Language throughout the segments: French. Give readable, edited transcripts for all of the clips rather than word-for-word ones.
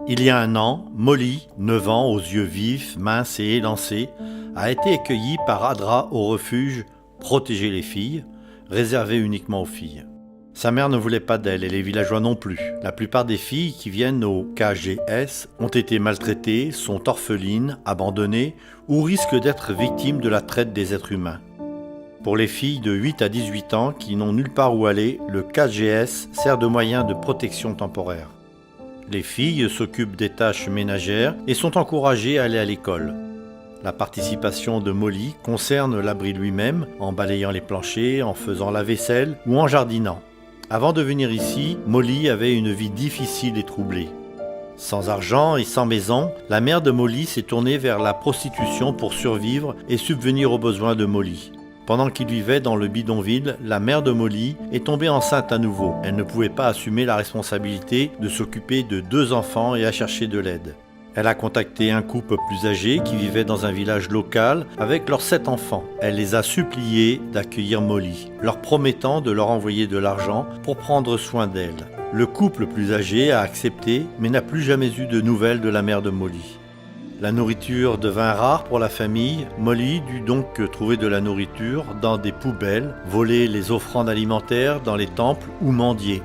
Il y a un an, Molly, 9 ans, aux yeux vifs, mince et élancés, a été accueillie par Adra au refuge « Protéger les filles », réservé uniquement aux filles. Sa mère ne voulait pas d'elle et les villageois non plus. La plupart des filles qui viennent au KGS ont été maltraitées, sont orphelines, abandonnées ou risquent d'être victimes de la traite des êtres humains. Pour les filles de 8 à 18 ans qui n'ont nulle part où aller, le KGS sert de moyen de protection temporaire. Les filles s'occupent des tâches ménagères et sont encouragées à aller à l'école. La participation de Molly concerne l'abri lui-même, en balayant les planchers, en faisant la vaisselle ou en jardinant. Avant de venir ici, Molly avait une vie difficile et troublée. Sans argent et sans maison, la mère de Molly s'est tournée vers la prostitution pour survivre et subvenir aux besoins de Molly. Pendant qu'il vivait dans le bidonville, la mère de Molly est tombée enceinte à nouveau. Elle ne pouvait pas assumer la responsabilité de s'occuper de 2 enfants et a cherché de l'aide. Elle a contacté un couple plus âgé qui vivait dans un village local avec leurs 7 enfants. Elle les a suppliés d'accueillir Molly, leur promettant de leur envoyer de l'argent pour prendre soin d'elle. Le couple plus âgé a accepté, mais n'a plus jamais eu de nouvelles de la mère de Molly. La nourriture devint rare pour la famille. Molly dut donc trouver de la nourriture dans des poubelles, voler les offrandes alimentaires dans les temples ou mendier.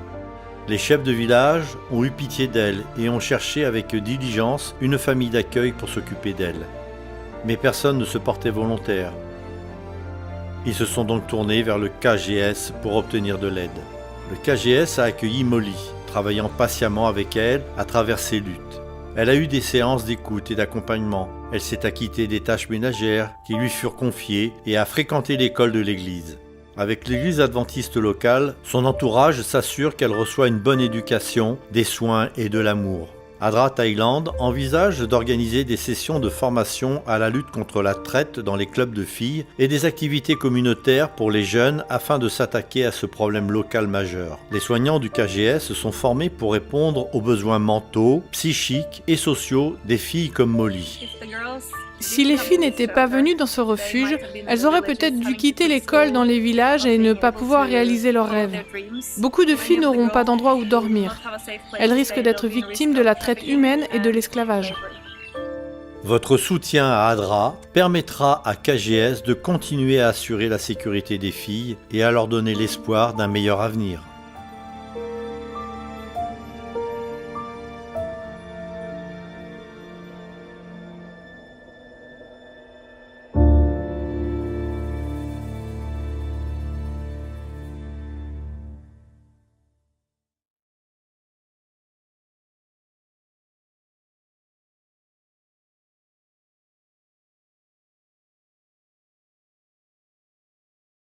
Les chefs de village ont eu pitié d'elle et ont cherché avec diligence une famille d'accueil pour s'occuper d'elle. Mais personne ne se portait volontaire. Ils se sont donc tournés vers le KGS pour obtenir de l'aide. Le KGS a accueilli Molly, travaillant patiemment avec elle à travers ses luttes. Elle a eu des séances d'écoute et d'accompagnement. Elle s'est acquittée des tâches ménagères qui lui furent confiées et a fréquenté l'école de l'église. Avec l'église adventiste locale, son entourage s'assure qu'elle reçoit une bonne éducation, des soins et de l'amour. Adra Thaïlande envisage d'organiser des sessions de formation à la lutte contre la traite dans les clubs de filles et des activités communautaires pour les jeunes afin de s'attaquer à ce problème local majeur. Les soignants du KGS sont formés pour répondre aux besoins mentaux, psychiques et sociaux des filles comme Molly. Si les filles n'étaient pas venues dans ce refuge, elles auraient peut-être dû quitter l'école dans les villages et ne pas pouvoir réaliser leurs rêves. Beaucoup de filles n'auront pas d'endroit où dormir. Elles risquent d'être victimes de la traite humaine et de l'esclavage. Votre soutien à Adra permettra à KGS de continuer à assurer la sécurité des filles et à leur donner l'espoir d'un meilleur avenir.